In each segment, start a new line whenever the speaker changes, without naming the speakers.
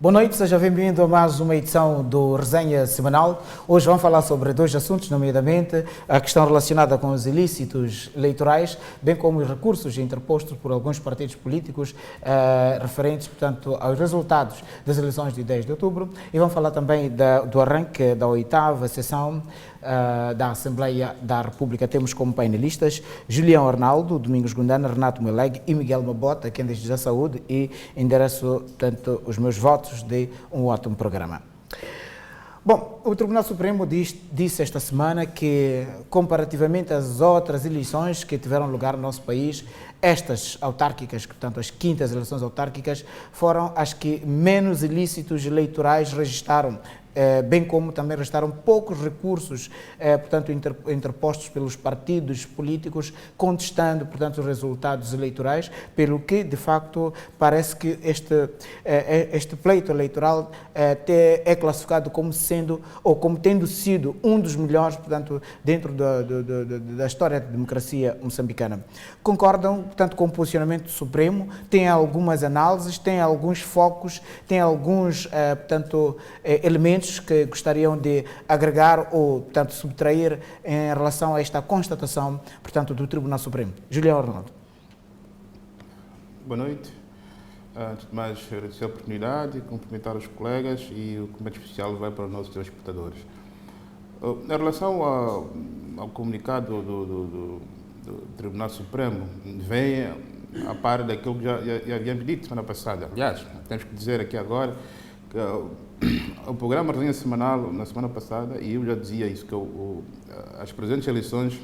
Boa noite, seja bem-vindo a mais uma edição do Resenha Semanal. Hoje vamos falar sobre dois assuntos, nomeadamente a questão relacionada com os ilícitos eleitorais, bem como os recursos interpostos por alguns partidos políticos referentes, portanto, aos resultados das eleições de 10 de outubro. E vamos falar também do arranque da 8ª sessão da Assembleia da República. Temos como painelistas Julião Arnaldo, Domingos Gundana, Renato Meleg e Miguel Mabota, quem diz da saúde, e endereço, portanto, os meus votos de um ótimo programa. Bom, o Tribunal Supremo disse esta semana que, comparativamente às outras eleições que tiveram lugar no nosso país, estas autárquicas, portanto as quintas eleições autárquicas, foram as que menos ilícitos eleitorais registraram, bem como também restaram poucos recursos, portanto, interpostos pelos partidos políticos, contestando, portanto, os resultados eleitorais, pelo que, de facto, parece que este pleito eleitoral é classificado como sendo, ou como tendo sido, um dos melhores, portanto, dentro da história da democracia moçambicana. Concordam, portanto, com o posicionamento do Supremo? Tem algumas análises, tem alguns focos, tem alguns, portanto, elementos que gostariam de agregar ou, portanto, subtrair em relação a esta constatação, portanto, do Tribunal Supremo. Julião Arnaldo.
Boa noite. Antes de mais, agradecer a oportunidade, cumprimentar os colegas e o cumprimento especial vai para os nossos telespectadores. Em relação ao comunicado do Tribunal Supremo, vem a par daquilo que já havíamos dito semana passada. Aliás, temos que dizer aqui agora que o programa Resenha Semanal, na semana passada, e eu já dizia isso, que as presentes eleições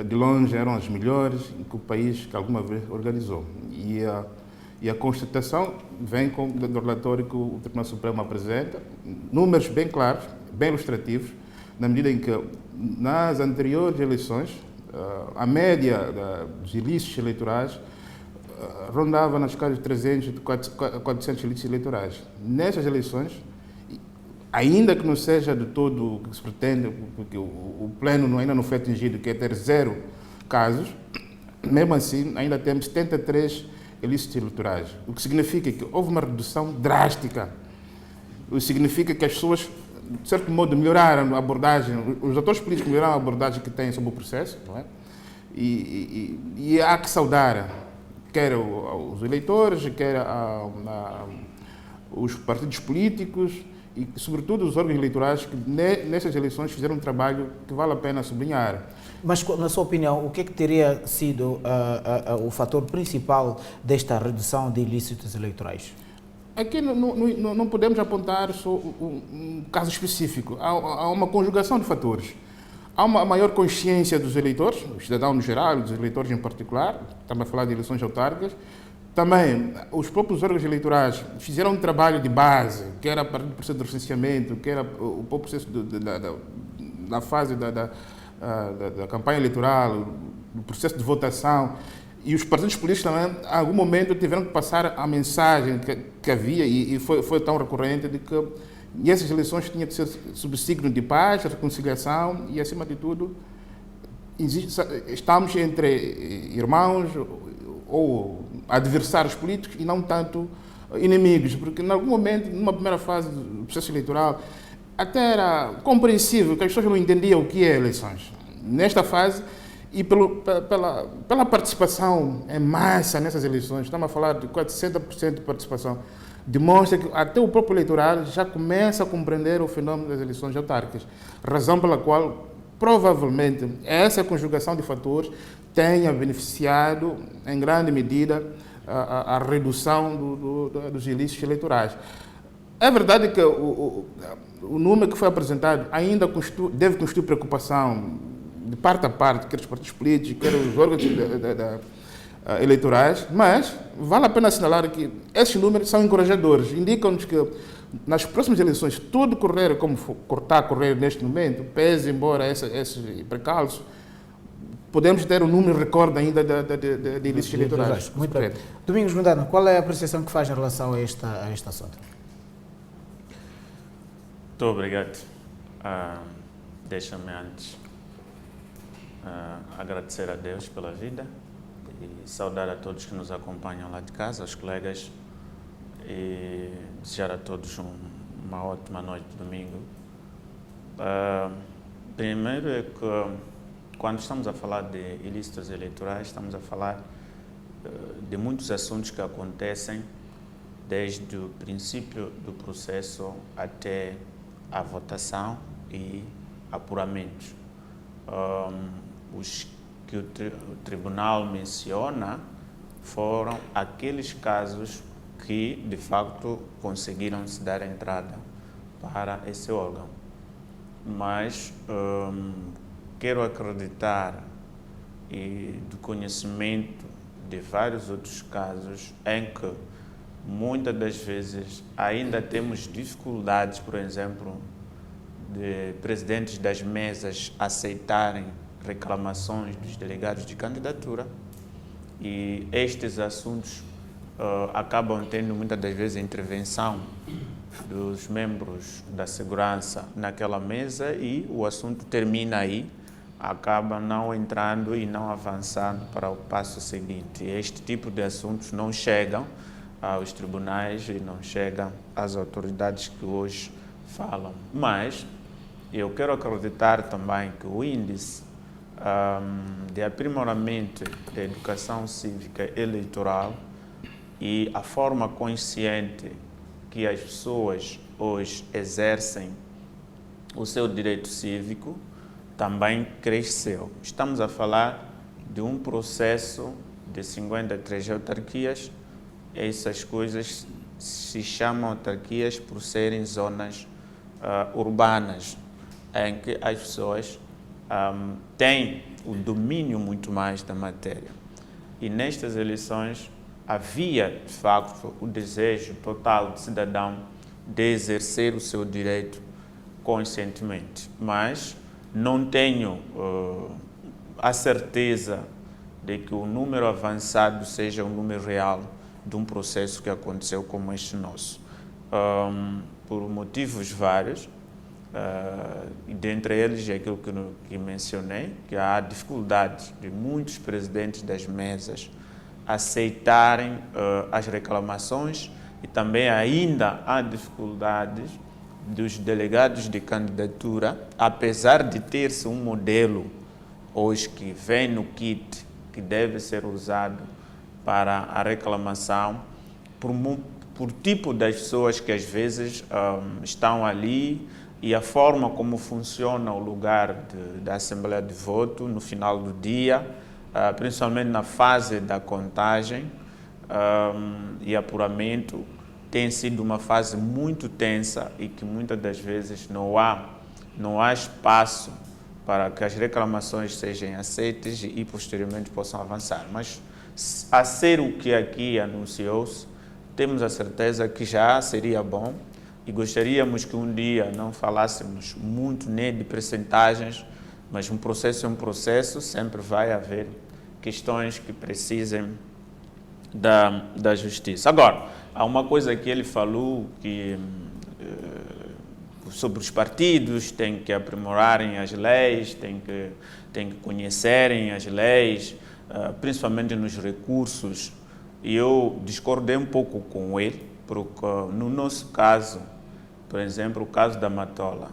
de longe eram as melhores que o país que alguma vez organizou. E a constatação vem do relatório que o Tribunal Supremo apresenta, números bem claros, bem ilustrativos, na medida em que nas anteriores eleições a média dos ilícitos eleitorais rondava nas casas de 300 a 400 ilícitos eleitorais. Nessas eleições, ainda que não seja de todo o que se pretende, porque o pleno ainda não foi atingido, que é ter 0 casos, mesmo assim ainda temos 73 ilícitos eleitorais, o que significa que houve uma redução drástica. O que significa que as pessoas, de certo modo, melhoraram a abordagem, os atores políticos melhoraram a abordagem que têm sobre o processo, não é? E há que saudar, quer os eleitores, quer os partidos políticos e, sobretudo, os órgãos eleitorais que nessas eleições fizeram um trabalho que vale a pena sublinhar.
Mas, na sua opinião, o que é que teria sido o fator principal desta redução de ilícitos eleitorais?
Aqui não podemos apontar só um caso específico. Há uma conjugação de fatores. Há uma maior consciência dos eleitores, os cidadãos no geral, dos eleitores em particular, estamos a falar de eleições autárquicas. Também, os próprios órgãos eleitorais fizeram um trabalho de base, que era a partir do processo de recenseamento, que era o processo da fase da campanha eleitoral, do processo de votação. E os partidos políticos também, em algum momento, tiveram que passar a mensagem que havia, e foi tão recorrente, de que essas eleições tinham que ser sob signo de paz, reconciliação e, acima de tudo, estamos entre irmãos ou adversários políticos e não tanto inimigos, porque em algum momento, numa primeira fase do processo eleitoral, até era compreensível que as pessoas não entendiam o que é eleições. Nesta fase, e pela participação em massa nessas eleições, estamos a falar de quase 60% de participação, demonstra que até o próprio eleitorado já começa a compreender o fenômeno das eleições autárquicas, razão pela qual, provavelmente, essa conjugação de fatores tenha beneficiado, em grande medida, a redução dos ilícitos eleitorais. É verdade que o número que foi apresentado ainda deve constituir preocupação de parte a parte, quer os partidos políticos, quer os órgãos eleitorais, mas vale a pena assinalar que esses números são encorajadores, indicam-nos que nas próximas eleições tudo correr como está a correr neste momento, pese embora esses precalços, podemos ter um número recorde ainda de ilícitos eleitorais.
Muito bem. Domingos Gundana, qual é a apreciação que faz em relação a este assunto?
Muito obrigado. Deixa-me antes agradecer a Deus pela vida e saudar a todos que nos acompanham lá de casa, aos colegas e desejar a todos uma ótima noite de domingo. Primeiro é que quando estamos a falar de ilícitos eleitorais, estamos a falar de muitos assuntos que acontecem desde o princípio do processo até a votação e apuramentos. Os que o tribunal menciona foram aqueles casos que, de facto, conseguiram se dar entrada para esse órgão. Mas quero acreditar e do conhecimento de vários outros casos em que muitas das vezes ainda temos dificuldades, por exemplo, de presidentes das mesas aceitarem reclamações dos delegados de candidatura, e estes assuntos acabam tendo muitas das vezes intervenção dos membros da segurança naquela mesa e o assunto termina aí, acaba não entrando e não avançando para o passo seguinte. Este tipo de assuntos não chegam aos tribunais e não chegam às autoridades que hoje falam. Mas eu quero acreditar também que o índice de aprimoramento da educação cívica eleitoral e a forma consciente que as pessoas hoje exercem o seu direito cívico também cresceu. Estamos a falar de um processo de 53 autarquias. Essas coisas se chamam autarquias por serem zonas urbanas, em que as pessoas têm o domínio muito mais da matéria. E nestas eleições havia, de facto, o desejo total do cidadão de exercer o seu direito conscientemente. Mas não tenho a certeza de que o número avançado seja um número real de um processo que aconteceu como este nosso. Por motivos vários, e dentre eles é aquilo que mencionei, que há dificuldade de muitos presidentes das mesas aceitarem as reclamações, e também ainda há dificuldades dos delegados de candidatura, apesar de ter-se um modelo hoje que vem no kit, que deve ser usado para a reclamação, por tipo das pessoas que às vezes estão ali e a forma como funciona o lugar da Assembleia de Voto no final do dia, principalmente na fase da contagem e apuramento, tem sido uma fase muito tensa e que muitas das vezes não há espaço para que as reclamações sejam aceitas e posteriormente possam avançar. Mas, a ser o que aqui anunciou-se, temos a certeza que já seria bom e gostaríamos que um dia não falássemos muito nem de percentagens, mas um processo é um processo, sempre vai haver questões que precisem da justiça. Agora, há uma coisa que ele falou que sobre os partidos, têm que aprimorarem as leis, têm que conhecerem as leis, principalmente nos recursos. E eu discordei um pouco com ele, porque no nosso caso, por exemplo, o caso da Matola,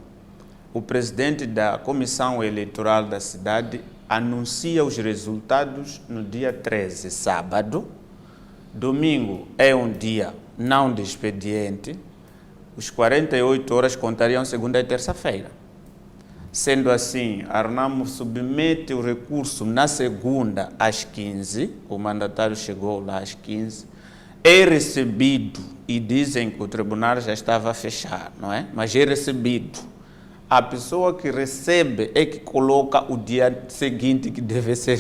o presidente da Comissão Eleitoral da cidade anuncia os resultados no dia 13, sábado. Domingo é um dia não de expediente. Os 48 horas contariam segunda e terça-feira. Sendo assim, Arnamo submete o recurso na segunda às 15, o mandatário chegou lá às 15, é recebido, e dizem que o tribunal já estava a fechar, não é? Mas é recebido. A pessoa que recebe é que coloca o dia seguinte que deve ser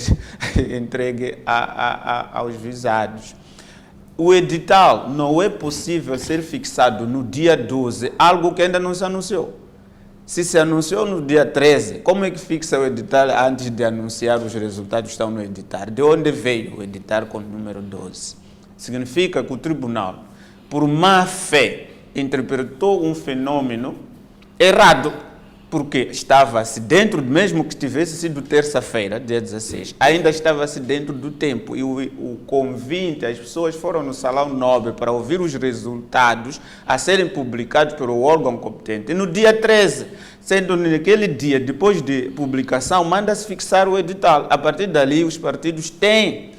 entregue aos visados. O edital não é possível ser fixado no dia 12, algo que ainda não se anunciou. Se anunciou no dia 13, como é que fixa o edital antes de anunciar os resultados que estão no edital? De onde veio o edital com o número 12? Significa que o tribunal, por má fé, interpretou um fenômeno errado. porque estava-se dentro, mesmo que tivesse sido terça-feira, dia 16, ainda estava-se dentro do tempo. E o convite, as pessoas foram no Salão Nobre para ouvir os resultados a serem publicados pelo órgão competente. E no dia 13, sendo naquele dia, depois de publicação, manda-se fixar o edital. A partir dali, os partidos têm,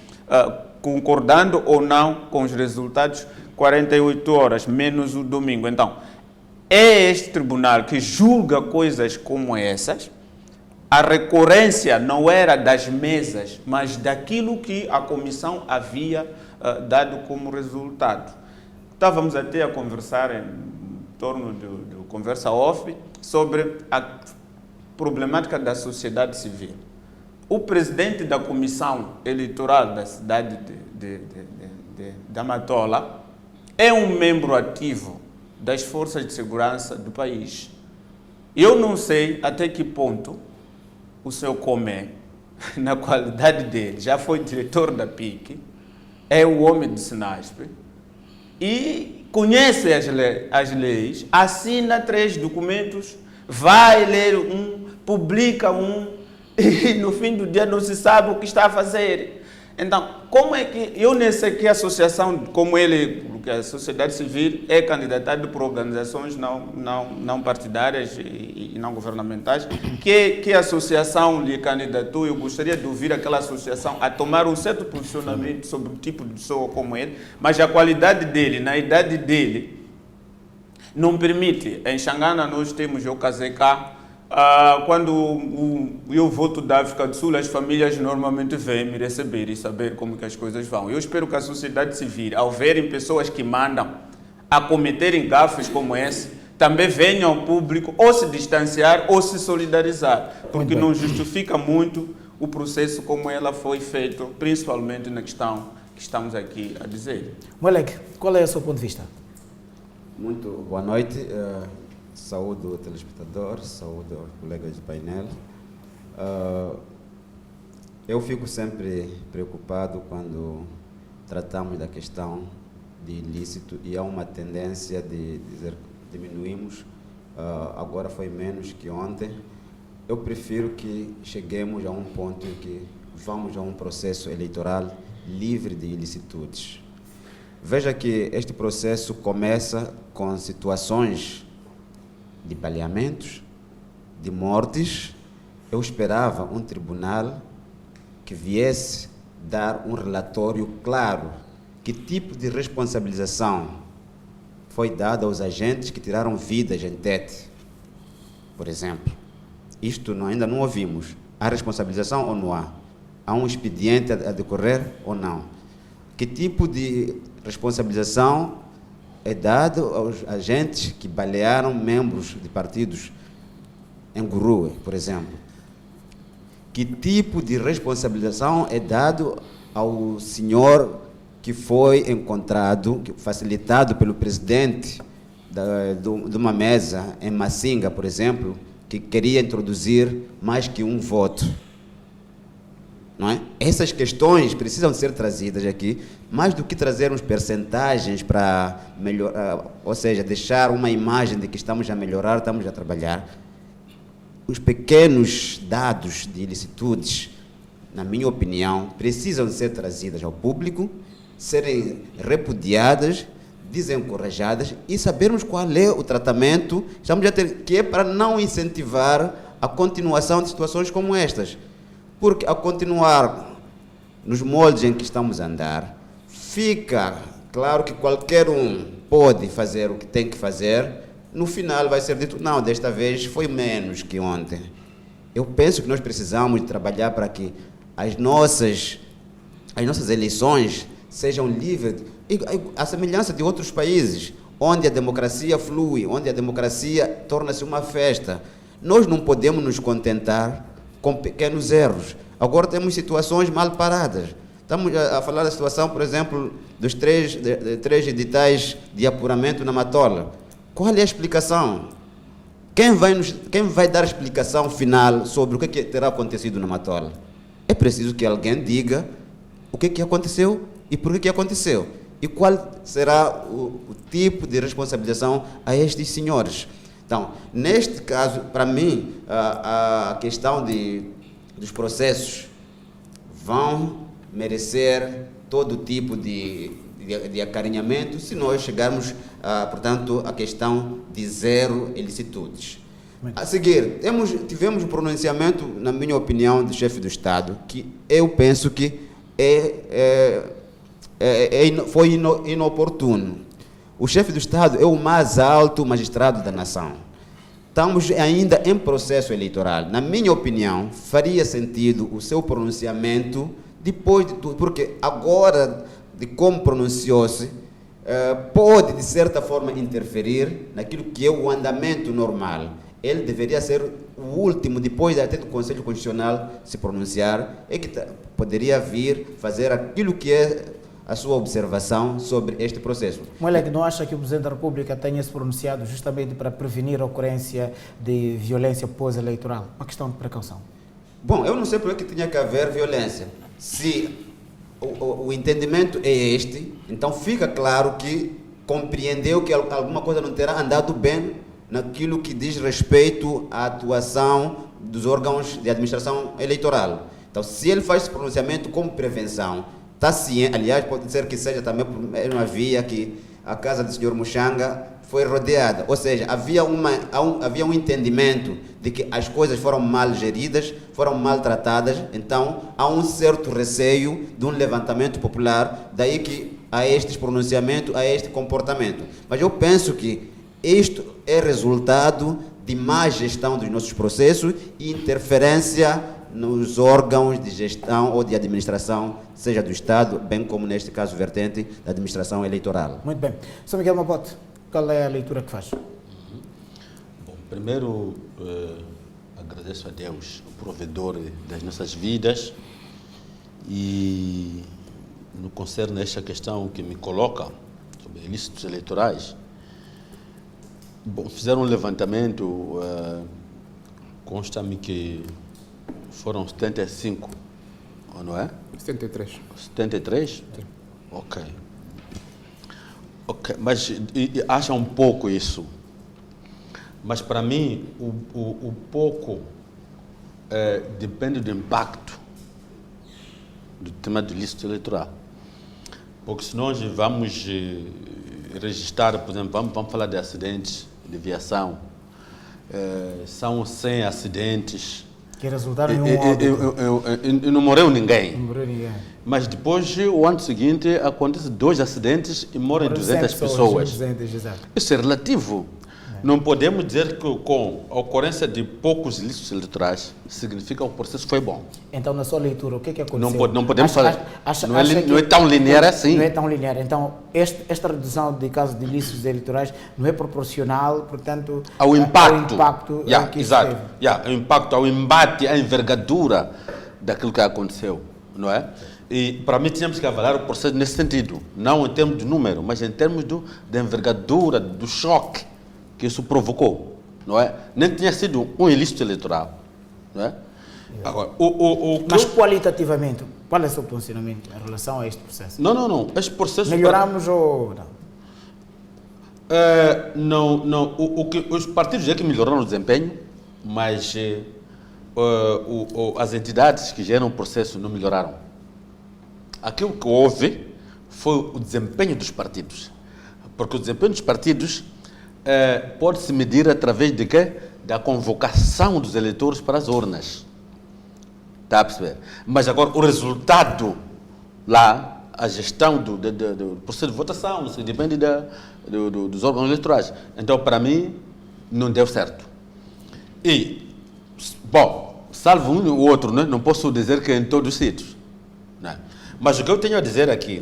concordando ou não com os resultados, 48 horas, menos o domingo. Então, é este tribunal que julga coisas como essas. A recorrência não era das mesas, mas daquilo que a comissão havia dado como resultado. Estávamos até a conversar em torno do conversa off sobre a problemática da sociedade civil. O presidente da comissão eleitoral da cidade da Matola é um membro ativo das forças de segurança do país. Eu não sei até que ponto o seu Comé, na qualidade dele, já foi diretor da PIC, é o homem de Sinaspe, e conhece as leis, assina 3 documentos, vai ler um, publica um, e no fim do dia não se sabe o que está a fazer. Então, como é que eu nem sei que a associação, como ele, porque a sociedade civil é candidatada por organizações não partidárias e não governamentais, que a associação lhe candidatou? Eu gostaria de ouvir aquela associação a tomar um certo posicionamento sobre o tipo de pessoa como ele, mas a qualidade dele, na idade dele, não permite. Em Xangana nós temos o KZK. Quando eu volto da África do Sul, as famílias normalmente vêm me receber e saber como que as coisas vão. Eu espero que a sociedade civil, ao verem pessoas que mandam a cometerem gafes como esse, também venham ao público ou se distanciar ou se solidarizar, porque não justifica muito o processo como ela foi feito, principalmente na questão que estamos aqui a dizer.
Moleque, qual é o seu ponto de vista?
Muito boa noite. Saúde ao telespectador, saúde aos colegas do painel. Eu fico sempre preocupado quando tratamos da questão de ilícito e há uma tendência de dizer que diminuímos, agora foi menos que ontem. Eu prefiro que cheguemos a um ponto em que vamos a um processo eleitoral livre de ilicitudes. Veja que este processo começa com situações de baleamentos, de mortes. Eu esperava um tribunal que viesse dar um relatório claro que tipo de responsabilização foi dada aos agentes que tiraram vidas em Tete, por exemplo. Isto ainda não ouvimos. Há responsabilização ou não há? Há um expediente a decorrer ou não? Que tipo de responsabilização é dado aos agentes que balearam membros de partidos em Gurue, por exemplo? Que tipo de responsabilização é dado ao senhor que foi encontrado, facilitado pelo presidente de uma mesa em Massinga, por exemplo, que queria introduzir mais que um voto? Não é? Essas questões precisam ser trazidas aqui, mais do que trazermos percentagens para melhorar, ou seja, deixar uma imagem de que estamos a melhorar, estamos a trabalhar. Os pequenos dados de ilicitudes, na minha opinião, precisam ser trazidas ao público, serem repudiadas, desencorajadas e sabermos qual é o tratamento que estamos a ter, que é para não incentivar a continuação de situações como estas. Porque, ao continuar nos moldes em que estamos a andar, fica claro que qualquer um pode fazer o que tem que fazer, no final vai ser dito, não, desta vez foi menos que ontem. Eu penso que nós precisamos de trabalhar para que as nossas eleições sejam livres, à semelhança de outros países, onde a democracia flui, onde a democracia torna-se uma festa. Nós não podemos nos contentar com pequenos erros. Agora temos situações mal paradas. Estamos a falar da situação, por exemplo, dos três editais de apuramento na Matola. Qual é a explicação? Quem vai dar a explicação final sobre o que terá acontecido na Matola? É preciso que alguém diga o que aconteceu e por que aconteceu. E qual será o tipo de responsabilização a estes senhores. Então, neste caso, para mim, a questão dos processos vão merecer todo tipo de acarinhamento se nós chegarmos, portanto, à questão de zero ilicitudes. A seguir, tivemos um pronunciamento, na minha opinião, do chefe do Estado, que eu penso que foi inoportuno. O chefe do Estado é o mais alto magistrado da nação. Estamos ainda em processo eleitoral. Na minha opinião, faria sentido o seu pronunciamento depois de tudo, porque agora, de como pronunciou-se, pode, de certa forma, interferir naquilo que é o andamento normal. Ele deveria ser o último, depois até do Conselho Constitucional se pronunciar, é que poderia vir fazer aquilo que é a sua observação sobre este processo.
Moleque, não acha que o Presidente da República tenha se pronunciado justamente para prevenir a ocorrência de violência pós-eleitoral? Uma questão de precaução.
Bom, eu não sei por que tinha que haver violência. Se o entendimento é este, então fica claro que compreendeu que alguma coisa não terá andado bem naquilo que diz respeito à atuação dos órgãos de administração eleitoral. Então, se ele faz esse pronunciamento como prevenção, está ciente, aliás, pode ser que seja também por uma via que a casa do senhor Muxanga foi rodeada, ou seja, havia um entendimento de que as coisas foram mal geridas, foram maltratadas, então há um certo receio de um levantamento popular, daí que há estes pronunciamentos, há este comportamento. Mas eu penso que isto é resultado de má gestão dos nossos processos e interferência nos órgãos de gestão ou de administração, seja do Estado, bem como neste caso vertente da administração eleitoral.
Muito bem. Sr. Miguel Mapote, qual é a leitura que faz?
Bom, primeiro, agradeço a Deus, o provedor das nossas vidas, e no concerne a esta questão que me coloca sobre ilícitos eleitorais. Bom, fizeram um levantamento, consta-me que foram 75, não é?
73.
73? Sim. Ok. Ok, mas acha um pouco isso. Mas para mim, o pouco depende do impacto do tema do ilícito eleitoral. Porque se nós vamos registrar, por exemplo, vamos falar de acidentes de viação, são 100 acidentes.
Que resultaram em um óbito.
E não morreu ninguém.
Não morreu ninguém.
Mas depois, o ano seguinte, acontecem 2 acidentes e morrem 200 pessoas.
200, exato.
Isso é relativo. Não podemos dizer que com a ocorrência de poucos ilícitos eleitorais significa que o processo foi bom.
Então, na sua leitura, o que é que aconteceu?
Não podemos falar. Não é tão linear assim.
Não é tão linear. Então, esta redução de casos de ilícitos eleitorais não é proporcional, portanto,
ao impacto.
Que
exato. Ao impacto, ao embate, à envergadura daquilo que aconteceu, não é? E, para mim, tínhamos que avaliar o processo nesse sentido. Não em termos de número, mas em termos da envergadura, do choque que isso provocou, não é? Nem tinha sido um ilícito eleitoral, não é? Agora,
mas qualitativamente, qual é o seu posicionamento em relação a este processo?
Não. Este processo...
Melhoramos ou não?
Não. Os partidos é que melhoraram o desempenho, mas as entidades que geram o processo não melhoraram. Aquilo que houve foi o desempenho dos partidos, porque o desempenho dos partidos pode-se medir através de quê? Da convocação dos eleitores para as urnas. Está a perceber? Mas agora o resultado lá, a gestão do processo de votação, isso depende dos órgãos eleitorais. Então, para mim, não deu certo. E, bom, salvo um ou outro, né? Não posso dizer que é em todos os sítios, né? Mas o que eu tenho a dizer aqui,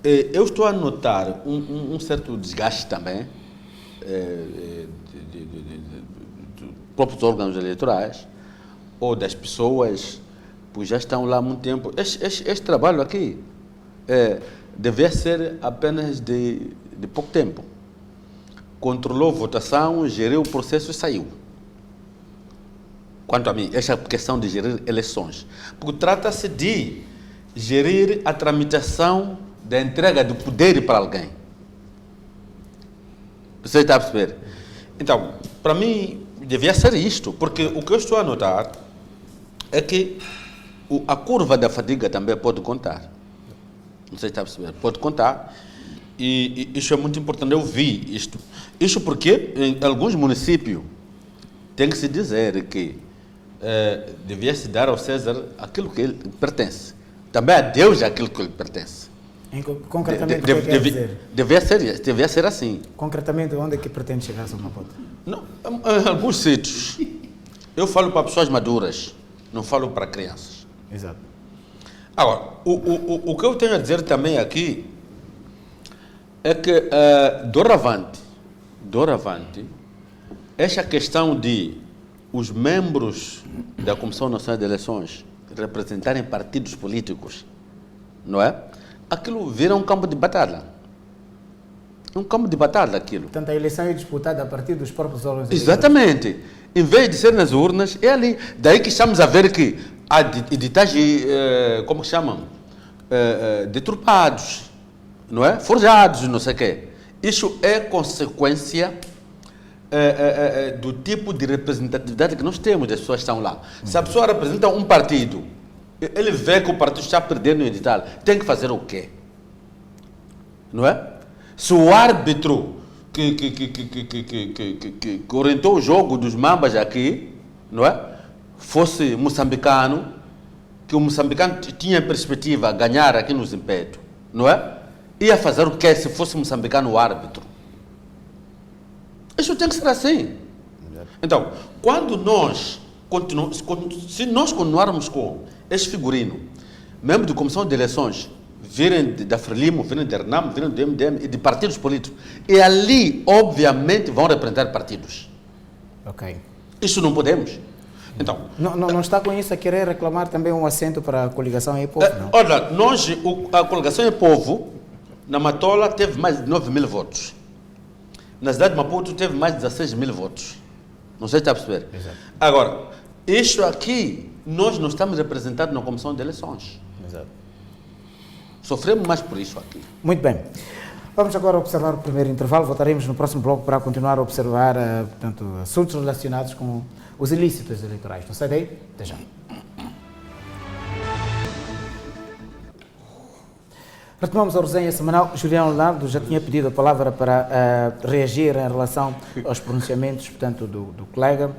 eu estou a notar um certo desgaste também dos próprios órgãos eleitorais ou das pessoas, pois já estão lá há muito tempo. Este trabalho aqui deve ser apenas de pouco tempo. Controlou a votação, geriu o processo e saiu. Quanto a mim, esta questão de gerir eleições. Porque trata-se de gerir a tramitação da entrega do poder para alguém. Você está a perceber? Então, para mim, devia ser isto, porque o que eu estou a notar é que a curva da fadiga também pode contar. Não sei se está a perceber. Pode contar. E isso é muito importante. Eu vi isto. Isso porque em alguns municípios tem que se dizer que devia se dar ao César aquilo que ele pertence. Também a Deus aquilo que ele pertence.
Concretamente, o que quer dizer?
Devia ser assim.
Concretamente, onde é que pretende chegar, Sr. Maputo?
Não, em alguns sítios. Eu falo para pessoas maduras, não falo para crianças.
Exato.
Agora, o que eu tenho a dizer também aqui é que, doravante, esta questão de os membros da Comissão Nacional de Eleições representarem partidos políticos, não é? Aquilo vira um campo de batalha. Um campo de batalha aquilo.
Portanto, a eleição é disputada a partir dos próprios órgãos eleitorais.
Exatamente. Em vez de ser nas urnas, é ali. Daí que estamos a ver que há editagens, como que chamam? Deturpados, não é? Forjados, não sei o quê. Isso é consequência do tipo de representatividade que nós temos, as pessoas que estão lá. Se a pessoa representa um partido, ele vê que o partido está perdendo no edital, tem que fazer o quê? Não é? Se o árbitro que orientou o jogo dos Mambas aqui, não é? Fosse moçambicano, que o moçambicano tinha perspectiva a ganhar aqui no Zimpeto, não é? Ia fazer o quê se fosse moçambicano o árbitro? Isso tem que ser assim. Então, quando nós continuamos, se nós continuarmos com este figurino, membros de comissão de eleições, virem da Frelimo, virem da Renamo, virem do MDM e de partidos políticos, e ali, obviamente, vão representar partidos.
Ok.
Isso não podemos. Então,
não está com isso a querer reclamar também um assento para a coligação e povo, não?
Olha, a coligação e povo, na Matola, teve mais de 9 mil votos. Na cidade de Maputo, teve mais de 16 mil votos. Não sei se está a perceber.
Exato.
Agora, isto aqui, nós não estamos representados na comissão de eleições.
Exato.
Sofremos mais por isso aqui.
Muito bem. Vamos agora observar o primeiro intervalo. Voltaremos no próximo bloco para continuar a observar portanto, assuntos relacionados com os ilícitos eleitorais. Não sai daí? Até já. Retomamos a resenha semanal. Julião Leonardo já tinha pedido a palavra para reagir em relação aos pronunciamentos, portanto, do colega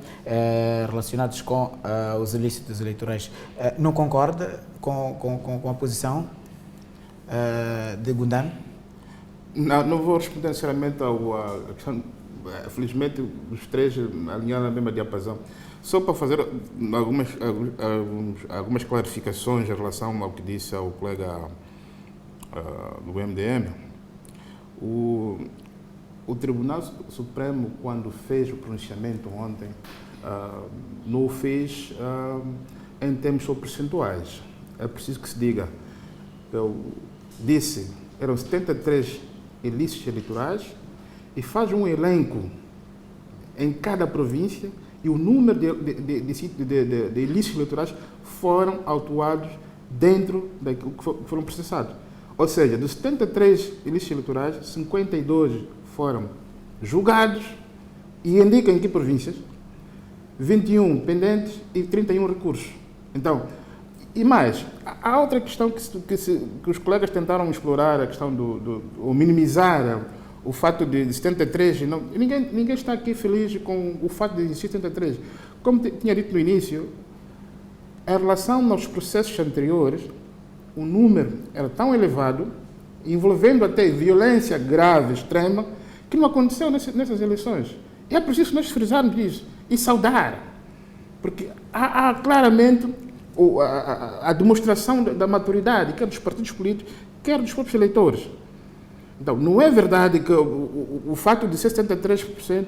relacionados com os ilícitos eleitorais. Não concorda com a posição de Gundan?
Não vou responder sinceramente à questão. Felizmente, os três alinharam na mesma diapasão. Só para fazer algumas clarificações em relação ao que disse o colega do MDM, o Tribunal Supremo, quando fez o pronunciamento ontem, não o fez em termos só percentuais. É preciso que se diga. Eu disse, eram 73 ilícitos eleitorais e faz um elenco em cada província e o número de ilícitos eleitorais foram autuados dentro daquilo que foram processados. Ou seja, dos 73 ilícitos eleitorais, 52 foram julgados e indicam em que províncias, 21 pendentes e 31 recursos. Então, e mais, há outra questão que os colegas tentaram explorar, a questão ou minimizar o fato de 73, ninguém está aqui feliz com o fato de existir 73. Como tinha dito no início, em relação aos processos anteriores, o número era tão elevado, envolvendo até violência grave, extrema, que não aconteceu nessas eleições. E é preciso nós frisarmos isso e saudar, porque há claramente a demonstração da maturidade, quer dos partidos políticos, quer dos próprios eleitores. Então, não é verdade que o fato de ser 73%,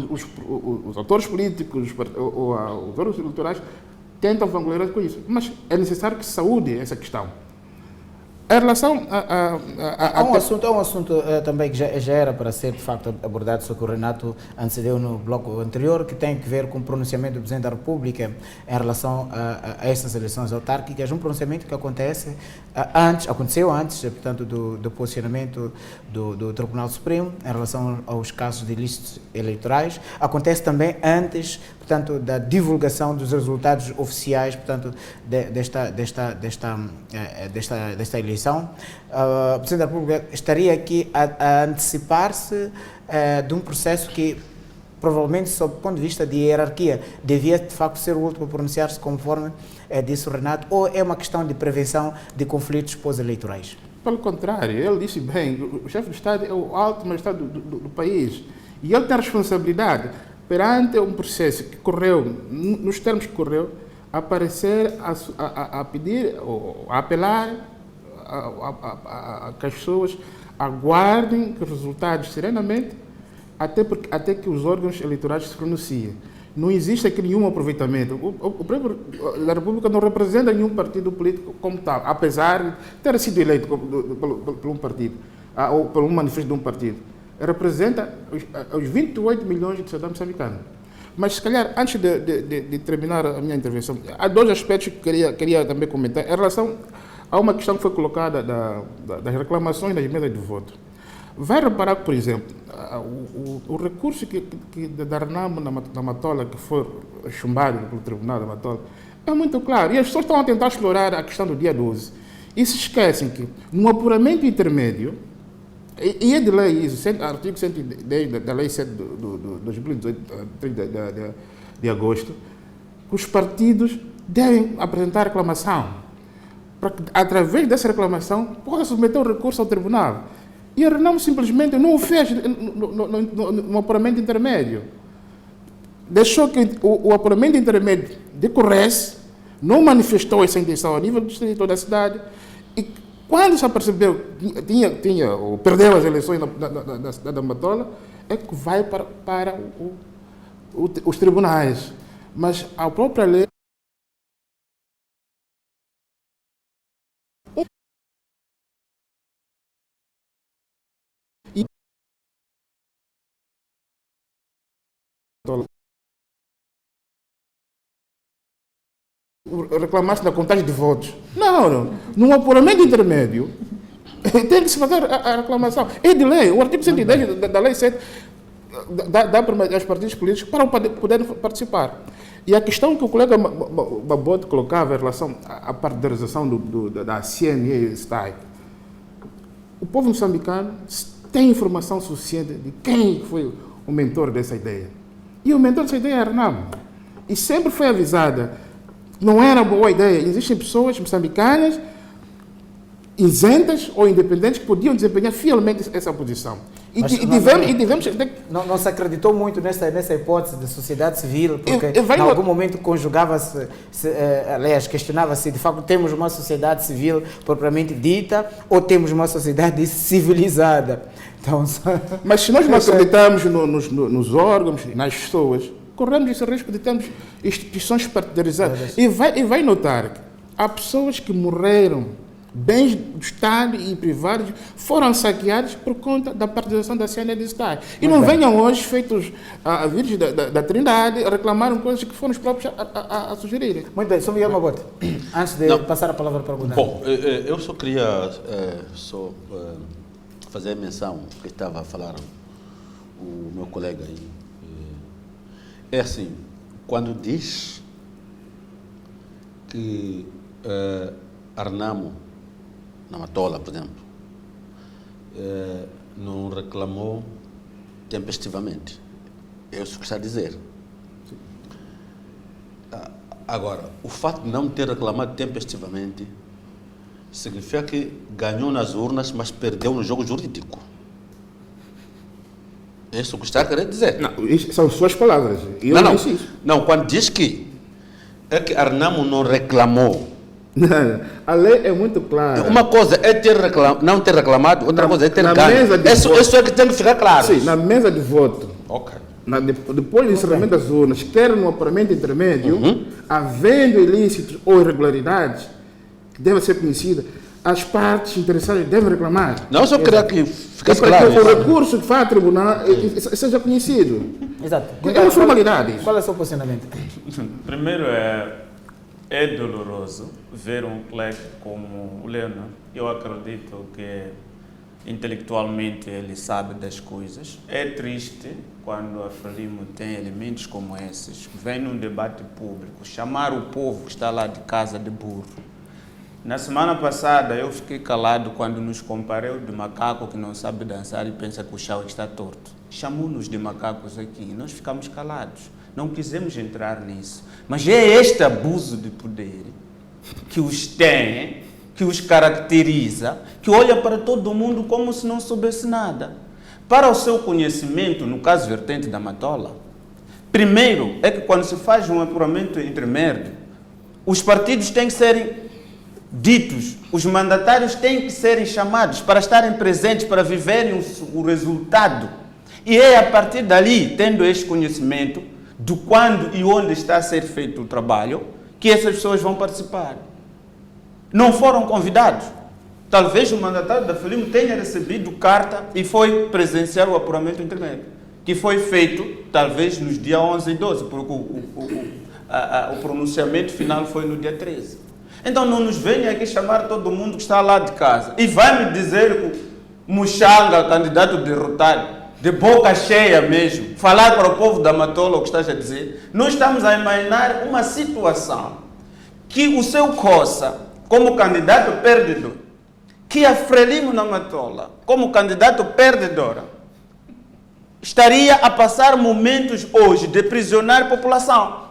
os autores políticos, os órgãos eleitorais, tentam vangloriar com isso. Mas é necessário que se saúde essa questão. Em relação
Há um assunto também que já era para ser de facto abordado, só que o Renato antecedeu no bloco anterior, que tem que ver com o pronunciamento do Presidente da República em relação a essas eleições autárquicas, um pronunciamento que aconteceu antes, portanto, do posicionamento do Tribunal Supremo em relação aos casos de ilícitos eleitorais. Acontece também antes, portanto, da divulgação dos resultados oficiais, portanto, desta eleição. O Presidente da República estaria aqui a antecipar-se de um processo que, provavelmente, sob o ponto de vista de hierarquia, devia de facto ser o último a pronunciar-se, conforme disse o Renato, ou é uma questão de prevenção de conflitos pós-eleitorais?
Pelo contrário, ele disse bem, o chefe de Estado é o alto magistrado do país e ele tem a responsabilidade perante um processo que correu, nos termos que correu, a aparecer, a pedir, a apelar a que as pessoas aguardem os resultados serenamente até que os órgãos eleitorais se pronunciem. Não existe aqui nenhum aproveitamento. O Presidente da República não representa nenhum partido político como tal, apesar de ter sido eleito por um partido, ou por um manifesto de um partido. Representa os 28 milhões de cidadãos moçambicanos. Mas, se calhar, antes de terminar a minha intervenção, há dois aspectos que queria também comentar em relação a uma questão que foi colocada das reclamações nas mesas de voto. Vai reparar que, por exemplo, o recurso da Arnamo na Matola, que foi chumbado pelo Tribunal da Matola, é muito claro. E as pessoas estão a tentar explorar a questão do dia 12. E se esquecem que, no apuramento intermédio, e é de lei isso, artigo 110 da Lei 7 de 2018, 30 de agosto, que os partidos devem apresentar reclamação, para que, através dessa reclamação, possa submeter o recurso ao tribunal. E a Renamo simplesmente não o fez no apuramento intermédio. Deixou que o apuramento intermédio decorresse, não manifestou essa intenção a nível do distrito da cidade, e quando se apercebeu que ou perdeu as eleições na cidade da Matola, é que vai para os tribunais. Mas a própria lei reclamasse da contagem de votos. Não. Num apuramento intermédio, tem que se fazer a reclamação. É de lei. O artigo 110 da Lei 7 dá para os partidos políticos para poderem participar. E a questão que o colega Babote colocava em relação à partidarização da CNE e STAI, o povo moçambicano tem informação suficiente de quem foi o mentor dessa ideia. E o mentor dessa ideia é Arnamo. E sempre foi avisada. Não era boa ideia. Existem pessoas moçambicanas isentas ou independentes que podiam desempenhar fielmente essa posição.
Não se acreditou muito nessa hipótese de sociedade civil, porque em algum momento conjugava-se, aliás, questionava-se de facto temos uma sociedade civil propriamente dita ou temos uma sociedade civilizada. Então,
mas se nós não acreditamos nos órgãos, nas pessoas, corremos esse risco de termos instituições partidarizadas. E vai notar que há pessoas que morreram, bens do Estado e privados foram saqueados por conta da partidarização da CNE de STAI. E não venham hoje, feitos a Virgem da Trindade, reclamaram coisas que foram os próprios a sugerirem.
Muito bem, Sr. Miguel Mabote, antes de passar a palavra para o Gunnar.
Bom, eu só queria fazer a menção que estava a falar o meu colega aí. É assim, quando diz que Arnamo, na Matola, por exemplo, não reclamou tempestivamente. É isso que está a dizer. Agora, o fato de não ter reclamado tempestivamente significa que ganhou nas urnas, mas perdeu no jogo jurídico. É isso que está a querer dizer.
Não, isso são suas palavras.
Não, quando diz que é que Arnamo não reclamou.
A lei é muito clara.
Uma coisa é não ter reclamado, outra coisa é ter ganho. Isso é que tem que ficar claro.
Sim, na mesa de voto.
Ok.
Depois do encerramento das urnas, quer no apuramento intermédio, havendo ilícitos ou irregularidades, que devem ser conhecidas, as partes interessadas devem reclamar.
Não, só queria que ficasse
Para
claro.
que o recurso que vai ao tribunal seja conhecido.
Exato.
É uma formalidade isso.
Qual é o seu posicionamento?
Primeiro, é doloroso ver um colega como o Leonard. Eu acredito que intelectualmente ele sabe das coisas. É triste quando a Frelimo tem elementos como esses, vem num debate público, chamar o povo que está lá de casa de burro. Na semana passada eu fiquei calado quando nos comparou de macaco que não sabe dançar e pensa que o chão está torto. Chamou-nos de macacos aqui e nós ficamos calados. Não quisemos entrar nisso. Mas é este abuso de poder que os tem, que os caracteriza, que olha para todo mundo como se não soubesse nada. Para o seu conhecimento, no caso vertente da Matola, primeiro é que quando se faz um apuramento intermédio, os partidos têm que serem ditos, os mandatários têm que serem chamados para estarem presentes, para viverem o resultado. E é a partir dali, tendo este conhecimento do quando e onde está a ser feito o trabalho, que essas pessoas vão participar. Não foram convidados. Talvez o mandatário da Frelimo tenha recebido carta e foi presenciar o apuramento intermédio, que foi feito talvez nos dias 11 e 12, porque o pronunciamento final foi no dia 13. Então não nos venha aqui chamar todo mundo que está lá de casa e vai me dizer que o Muxanga, candidato derrotado, de boca cheia mesmo, falar para o povo da Matola o que estás a dizer. Nós estamos a imaginar uma situação que o seu Coça, como candidato perdedor, que a Frelimo na Matola, como candidato perdedora, estaria a passar momentos hoje de prisionar a população.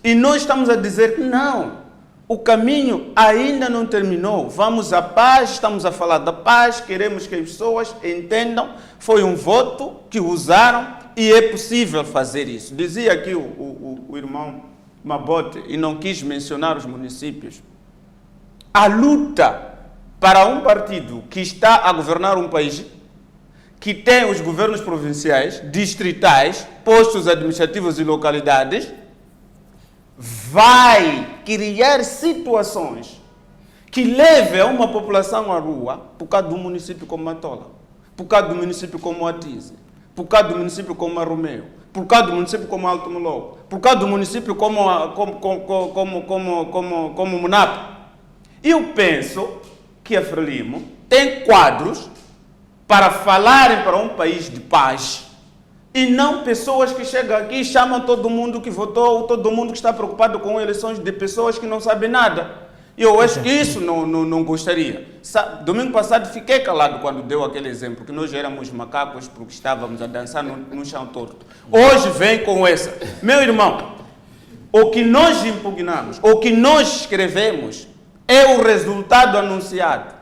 E nós estamos a dizer que não, o caminho ainda não terminou. Vamos à paz, estamos a falar da paz, queremos que as pessoas entendam, foi um voto que usaram e é possível fazer isso. Dizia aqui o irmão Mabote, e não quis mencionar os municípios, a luta para um partido que está a governar um país, que tem os governos provinciais, distritais, postos administrativos e localidades, vai criar situações que levem a uma população à rua por causa de um município como Matola, por causa do município como Atize, por causa do município como Arromeu, por causa do município como Alto Mologo, por causa do município como Munapo. Eu penso que a Frelimo tem quadros para falarem para um país de paz e não pessoas que chegam aqui e chamam todo mundo que votou, todo mundo que está preocupado com eleições, de pessoas que não sabem nada. Eu acho que isso não gostaria. Domingo passado fiquei calado quando deu aquele exemplo, que nós éramos macacos porque estávamos a dançar no chão torto. Hoje vem com essa. Meu irmão, o que nós impugnamos, o que nós escrevemos, é o resultado anunciado.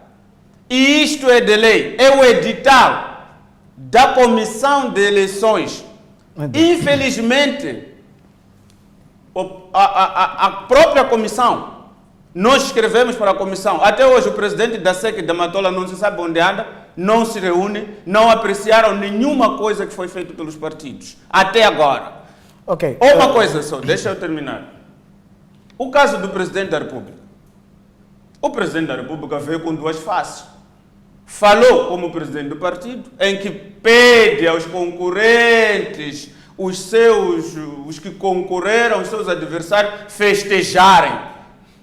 E isto é de lei, é o edital da Comissão de Eleições. Infelizmente, a própria comissão, nós escrevemos para a comissão, até hoje o presidente da SEC da Matola não se sabe onde anda, não se reúne, não apreciaram nenhuma coisa que foi feita pelos partidos, até agora.
Ok.
Uma coisa só, deixa eu terminar. O caso do presidente da República. O presidente da República veio com duas faces. Falou como presidente do partido, em que pede aos concorrentes, os que concorreram, os seus adversários,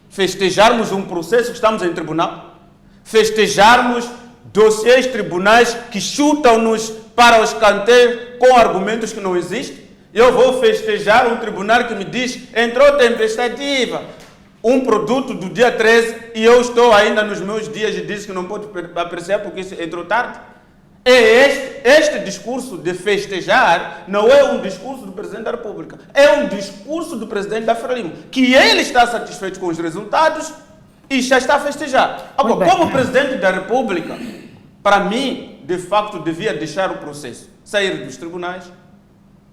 festejarmos um processo que estamos em tribunal, festejarmos dossiês tribunais que chutam-nos para os canteiros com argumentos que não existem. Eu vou festejar um tribunal que me diz, entrou tempestativa, um produto do dia 13 e eu estou ainda nos meus dias e disse que não pode apreciar porque isso entrou tarde. Este discurso de festejar não é um discurso do Presidente da República, é um discurso do Presidente da Frelimo, que ele está satisfeito com os resultados e já está a festejar. Agora, como Presidente da República, para mim, de facto, devia deixar o processo sair dos tribunais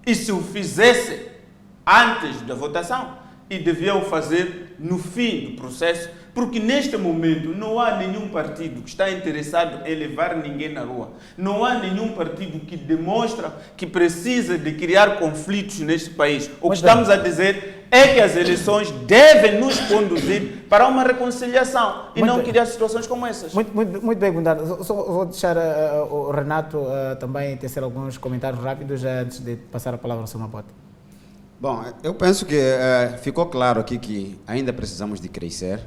e se o fizesse antes da votação, e deviam fazer no fim do processo, Porque neste momento não há nenhum partido que está interessado em levar ninguém na rua. Não há nenhum partido que demonstra que precisa de criar conflitos neste país. O que estamos a dizer é que as eleições devem nos conduzir para uma reconciliação e não criar situações como essas.
Muito bem, Gundar. Só vou deixar o Renato também tecer alguns comentários rápidos antes de passar a palavra ao Sr. Mapota.
Bom, eu penso que ficou claro aqui que ainda precisamos de crescer.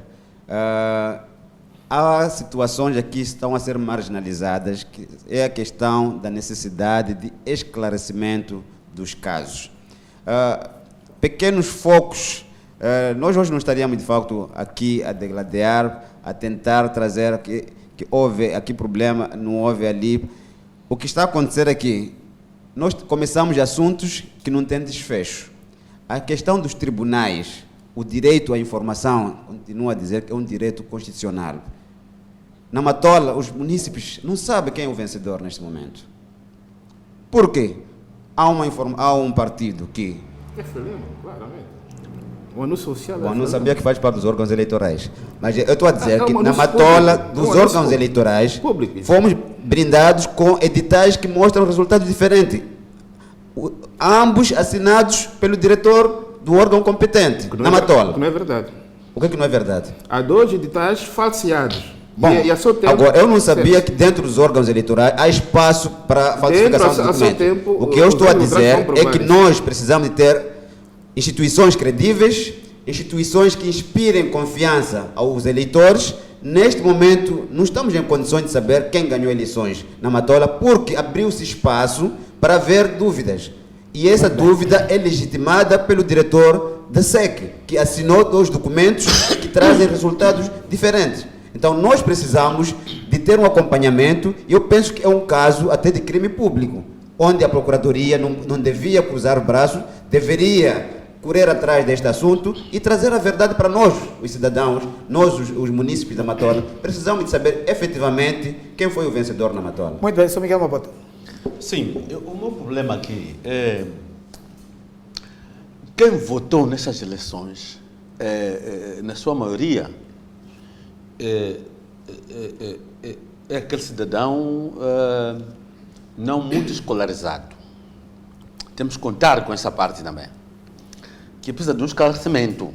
Há situações aqui que estão a ser marginalizadas, que é a questão da necessidade de esclarecimento dos casos. Pequenos focos, nós hoje não estaríamos de facto aqui a degladiar, a tentar trazer que houve aqui problema, não houve ali. O que está a acontecer aqui, nós começamos assuntos que não têm desfecho. A questão dos tribunais, o direito à informação, continuo a dizer que é um direito constitucional. Na Matola, os munícipes não sabem quem é o vencedor neste momento. Por quê? Há um partido que...
É Frelimo, claramente. O anúncio social...
Bom, não sabia que faz parte dos órgãos eleitorais. Mas eu estou a dizer que
um
na Matola,
público,
dos órgãos eleitorais,
público.
fomos brindados com editais que mostram resultados diferentes. Ambos assinados pelo diretor do órgão competente, na Matola.
Não é verdade.
O que não é verdade?
Há 2 editais falseados.
Bom,
e a seu tempo,
agora, eu não sabia que dentro dos órgãos eleitorais há espaço para falsificação de documentos. O que eu estou a dizer é que nós precisamos de ter instituições credíveis, instituições que inspirem confiança aos eleitores. Neste momento, não estamos em condições de saber quem ganhou eleições na Matola, porque abriu-se espaço para haver dúvidas. E essa dúvida é legitimada pelo diretor da SEC, que assinou 2 documentos que trazem resultados diferentes. Então, nós precisamos de ter um acompanhamento, e eu penso que é um caso até de crime público, onde a Procuradoria não devia cruzar o braço, deveria correr atrás deste assunto e trazer a verdade para nós, os cidadãos, nós, os munícipes da Matola. Precisamos de saber efetivamente quem foi o vencedor na Matola.
Muito bem, Sr. Miguel Mapota.
Sim, o meu problema aqui é quem votou nessas eleições, na sua maioria, é aquele cidadão não muito escolarizado. Temos que contar com essa parte também, que precisa de um esclarecimento.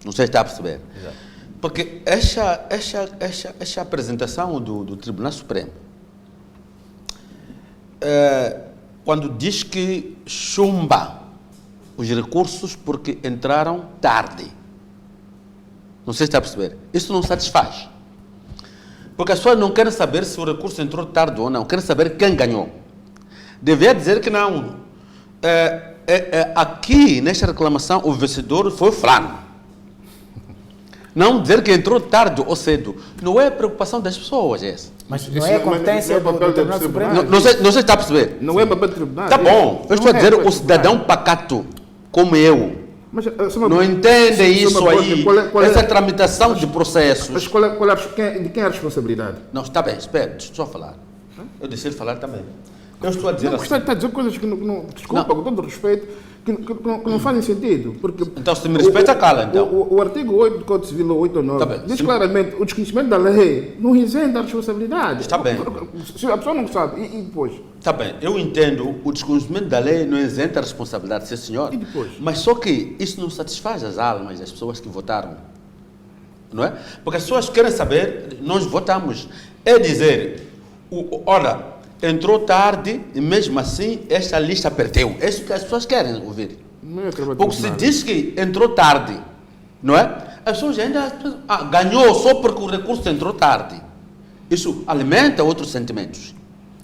Não sei se está a perceber. Exato. Porque essa apresentação do Tribunal Supremo, quando diz que chumba os recursos porque entraram tarde, não sei se está a perceber, isso não satisfaz. Porque as pessoas não querem saber se o recurso entrou tarde ou não, querem saber quem ganhou. Devia dizer que não. Aqui, nesta reclamação, o vencedor foi o fulano. Não dizer que entrou tarde ou cedo. Não é a preocupação das pessoas essa.
Mas não é a competência do Tribunal Supremo?
Não sei se está a perceber.
Não é papel do tribunal.
Tá bom. Eu estou a dizer, o cidadão pacato, como eu,
Mas,
não entende isso aí, essa tramitação de processos.
Mas de quem é a responsabilidade?
Não, está bem, espera, deixa eu só falar. Eu deixei ele falar também. Eu estou a dizer
Está a dizer coisas que desculpa, com todo respeito, que não fazem sentido. Porque
então, se me respeita, cala, então.
O artigo 8 do Código Civil 8 ou 9 diz claramente o desconhecimento da lei não isenta a responsabilidade.
Está bem.
Se a pessoa não sabe, e depois?
Está bem, eu entendo, o desconhecimento da lei não isenta a responsabilidade, sim senhor.
E depois?
Mas só que isso não satisfaz as almas das pessoas que votaram. Não é? Porque as pessoas querem saber, nós votamos. É dizer, olha, entrou tarde e mesmo assim esta lista perdeu. É isso que as pessoas querem ouvir. Porque se diz que entrou tarde, não é? As pessoas ainda ganhou só porque o recurso entrou tarde. Isso alimenta outros sentimentos.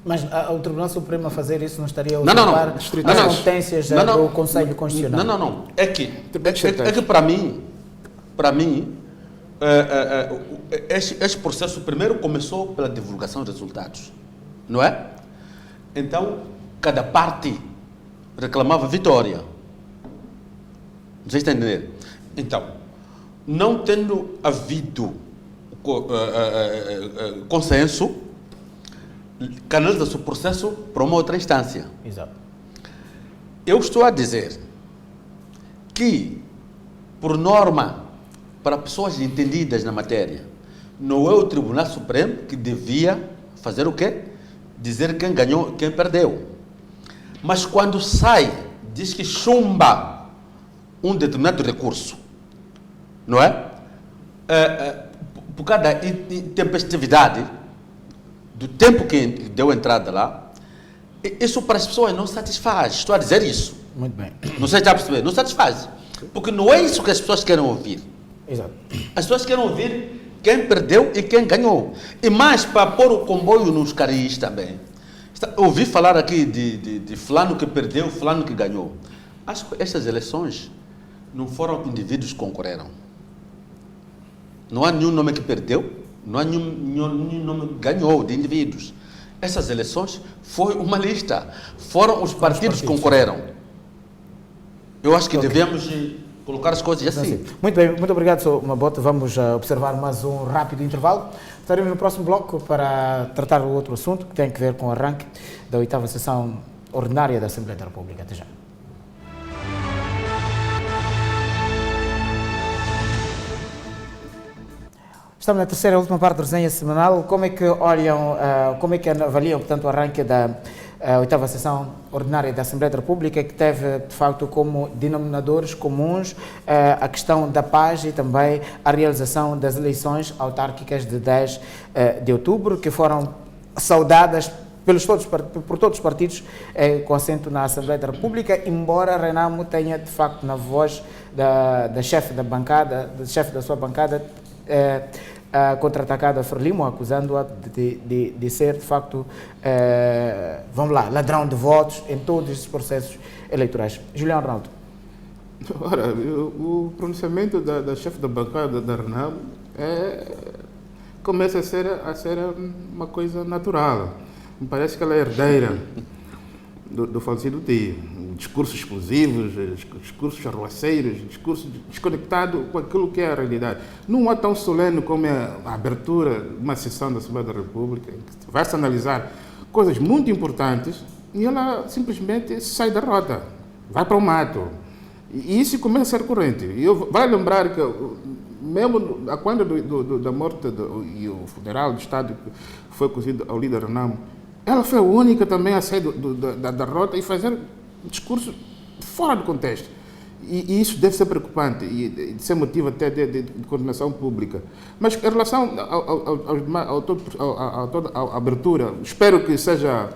Mas o Tribunal Supremo a fazer isso não estaria a
usurpar
as competências do Conselho Constitucional?
Não. É que para mim, este processo primeiro começou pela divulgação de resultados, não é? Então, cada parte reclamava vitória. Não sei se está entendendo. Então, não tendo havido consenso, canaliza-se o processo para uma outra instância.
Exato.
Eu estou a dizer que, por norma, para pessoas entendidas na matéria. Não é o Tribunal Supremo que devia fazer o quê? Dizer quem ganhou, quem perdeu. Mas quando sai, diz que chumba um determinado recurso, não é? Por causa da intempestividade do tempo que deu entrada lá, isso para as pessoas não satisfaz. Estou a dizer isso.
Muito bem.
Não sei se está a perceber. Não satisfaz. Porque não é isso que as pessoas querem ouvir.
Exato.
As pessoas querem ouvir quem perdeu e quem ganhou. E mais, para pôr o comboio nos caris também. Ouvi falar aqui de fulano que perdeu, fulano que ganhou. Acho que estas eleições não foram indivíduos que concorreram. Não há nenhum nome que perdeu, não há nenhum nome que ganhou de indivíduos. Essas eleições foi uma lista. Foram os partidos que concorreram. Eu acho que devemos colocar as coisas assim.
Muito bem, muito obrigado, Sr. Mabota. Vamos observar mais um rápido intervalo. Estaremos no próximo bloco para tratar o outro assunto que tem a ver com o arranque da 8ª sessão ordinária da Assembleia da República. Até já. Estamos na terceira e última parte da resenha semanal. Como é que olham, como é que avaliam, portanto, o arranque da 8ª sessão ordinária da Assembleia da República, que teve, de facto, como denominadores comuns a questão da paz e também a realização das eleições autárquicas de 10 de outubro, que foram saudadas por todos os partidos com assento na Assembleia da República, embora a Renamo tenha, de facto, na voz da chefe da bancada, do chefe da sua bancada, contra-atacado a Frelimo, acusando-a de ser, de facto, vamos lá, ladrão de votos em todos esses processos eleitorais. Julião Ronaldo.
Ora, o pronunciamento da chefe da bancada da Renamo começa a ser uma coisa natural. Me parece que ela é herdeira do falecido tio. Discursos explosivos, discursos arruaceiros, discursos desconectados com aquilo que é a realidade. Não é tão solene como a abertura de uma sessão da Assembleia da República, em que vai-se analisar coisas muito importantes e ela simplesmente sai da rota, vai para o mato. E isso começa a ser corrente. E vai lembrar que, mesmo a quando da morte e o funeral do Estado que foi conduzido ao líder Renamo, ela foi a única também a sair da rota e fazer discurso fora do contexto. E isso deve ser preocupante e de ser motivo até de condenação pública. Mas em relação a toda a abertura, espero que seja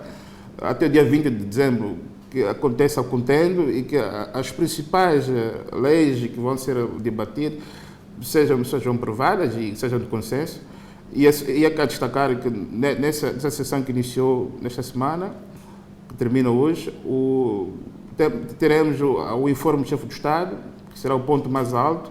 até o dia 20 de dezembro que aconteça contendo e que as principais leis que vão ser debatidas sejam aprovadas e sejam de consenso. E é que destacar que nessa sessão que iniciou nesta semana, que termina hoje, teremos o informe do chefe do Estado, que será o ponto mais alto,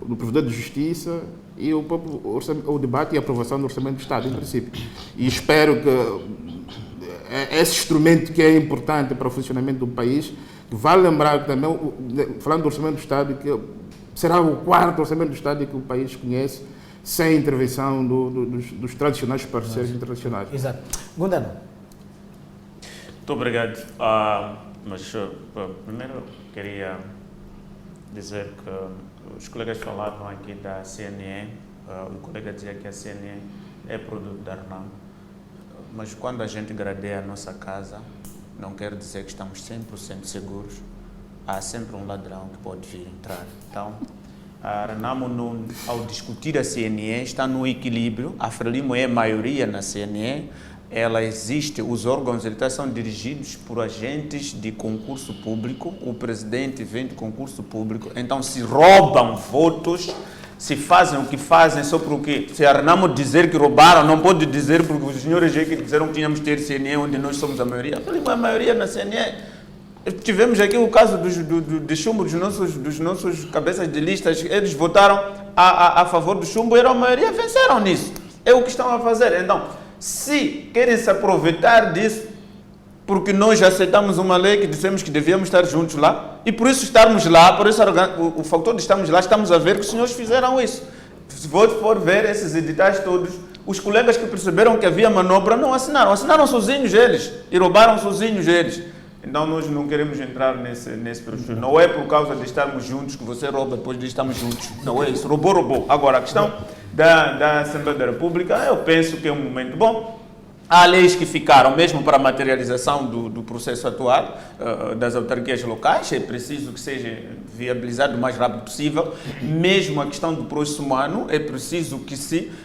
do Provedor de Justiça e o debate e a aprovação do Orçamento do Estado, em princípio. E espero que esse instrumento que é importante para o funcionamento do país, que vale lembrar que também, falando do Orçamento do Estado, que será o 4º Orçamento do Estado que o país conhece, sem intervenção dos tradicionais parceiros internacionais.
Exato. Gundano.
Muito obrigado. Primeiro queria dizer que os colegas falavam aqui da CNE, o colega dizia que a CNE é produto da Renamo, mas quando a gente gradeia a nossa casa, não quer dizer que estamos 100% seguros, há sempre um ladrão que pode vir entrar. Então, a Renamo, ao discutir a CNE, está no equilíbrio. A Frelimo é maioria na CNE, ela existe, os órgãos eleitais são dirigidos por agentes de concurso público, o presidente vem de concurso público, então se roubam votos, se fazem o que fazem só porque, se a Renamo dizer que roubaram, não pode dizer porque os senhores já que disseram que tínhamos que ter CNE onde nós somos a maioria. A Frelimo é a maioria na CNE. Tivemos aqui o caso de chumbo dos nossos cabeças de listas, eles votaram a favor do chumbo, eram a maioria, venceram nisso. É o que estão a fazer. Então, se querem se aproveitar disso, porque nós já aceitamos uma lei que dissemos que devíamos estar juntos lá, e por isso estarmos lá, por isso o fator de estarmos lá, estamos a ver que os senhores fizeram isso. Se for ver esses editais todos, os colegas que perceberam que havia manobra não assinaram sozinhos eles, e roubaram sozinhos eles. Então nós não queremos entrar nesse perfil. Não é por causa de estarmos juntos que você rouba depois de estarmos juntos. Não é isso. Roubou. Agora, a questão da Assembleia da República, eu penso que é um momento bom. Há leis que ficaram, mesmo para a materialização do processo atual das autarquias locais, é preciso que seja viabilizado o mais rápido possível. Mesmo a questão do próximo ano, é preciso que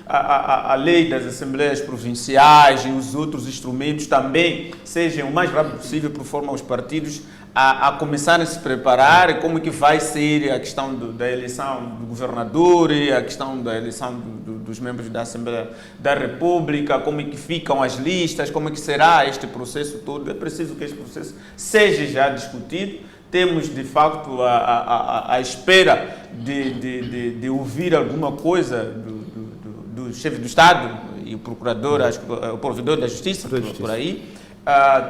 a lei das assembleias provinciais e os outros instrumentos também sejam o mais rápido possível, por forma aos partidos a começarem a se preparar, como que vai ser a questão da eleição do governador e a questão da eleição dos membros da Assembleia da República, como é que ficam as listas, como é que será este processo todo. É preciso que este processo seja já discutido. Temos, de facto, a espera de ouvir alguma coisa do chefe do Estado e o procurador, o provedor da Justiça, por aí.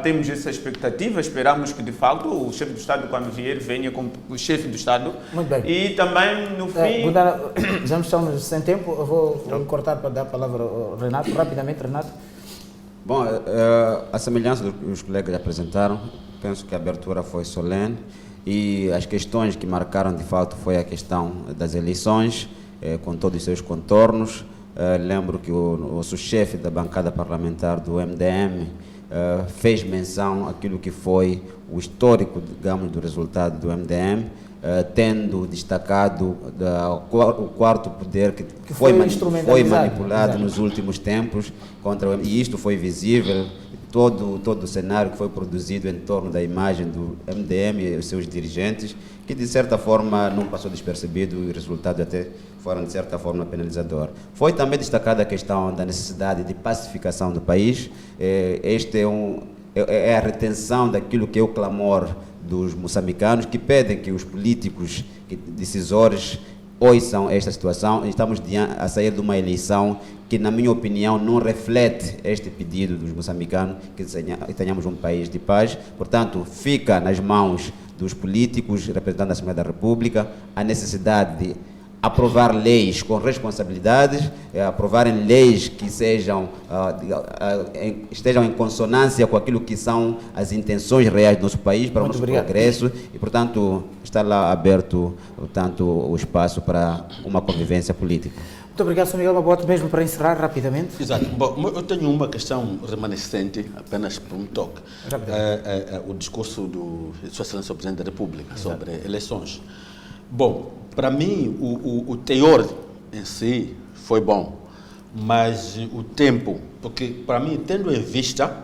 Temos essa expectativa, esperamos que de facto o chefe do Estado, quando vier, venha como o chefe do Estado.
Muito bem.
E também no fim.
Já estamos sem tempo, eu vou cortar para dar a palavra ao Renato, rapidamente, Renato.
Bom, a semelhança do que os colegas apresentaram, penso que a abertura foi solene e as questões que marcaram de fato foi a questão das eleições, com todos os seus contornos. Lembro que o nosso chefe da bancada parlamentar do MDM fez menção àquilo que foi o histórico, digamos, do resultado do MDM, tendo destacado o quarto poder que foi manipulado nos últimos tempos contra o MDM, e isto foi visível, todo o cenário que foi produzido em torno da imagem do MDM e os seus dirigentes, que de certa forma não passou despercebido e os resultados até foram de certa forma penalizador. Foi também destacada a questão da necessidade de pacificação do país. Este é a retenção daquilo que é o clamor dos moçambicanos, que pedem que os políticos decisores ouçam esta situação. Estamos a sair de uma eleição que, na minha opinião, não reflete este pedido dos moçambicanos, que tenhamos um país de paz. Portanto, fica nas mãos dos políticos, representantes da Assembleia da República, a necessidade de aprovar leis com responsabilidades, aprovarem leis que estejam em consonância com aquilo que são as intenções reais do nosso país para o nosso progresso e, portanto, está lá aberto tanto o espaço para uma convivência política.
Muito obrigado, Sr. Miguel Mabote, mesmo para encerrar rapidamente.
Exato. Bom, eu tenho uma questão remanescente, apenas por um toque. O discurso do Sua Excelência o Presidente da República sobre eleições. Bom, para mim, o teor em si foi bom, mas o tempo, porque para mim, tendo em vista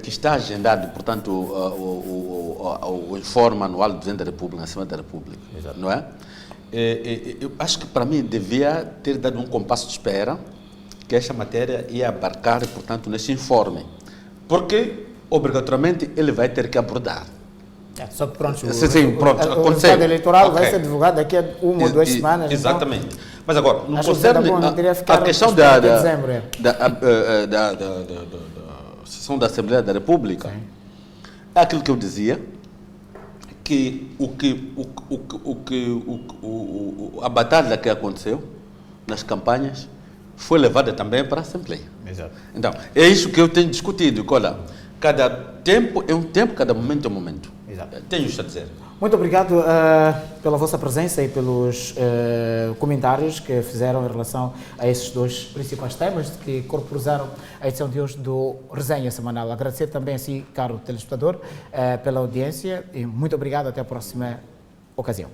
que está agendado, portanto, o informe anual do Presidente da República, na Assembleia da República, não é? Eu acho que para mim devia ter dado um compasso de espera que esta matéria ia abarcar, portanto, nesse informe, porque obrigatoriamente ele vai ter que abordar.
Só que pronto,
o
resultado eleitoral vai ser divulgado daqui a uma ou 2 semanas.
Exatamente.
Então,
mas agora, não
concerne
a questão da sessão da Assembleia da República, é aquilo que eu dizia, que a batalha que aconteceu nas campanhas foi levada também para a Assembleia.
Exato.
Então, é isso que eu tenho discutido. Olha, cada tempo é um tempo, cada momento é um momento.
Exato.
Tenho isto a dizer.
Muito obrigado pela vossa presença e pelos comentários que fizeram em relação a esses 2 principais temas que corporizaram a edição de hoje do Resenha Semanal. Agradecer também a si, caro telespectador, pela audiência e muito obrigado. Até a próxima ocasião.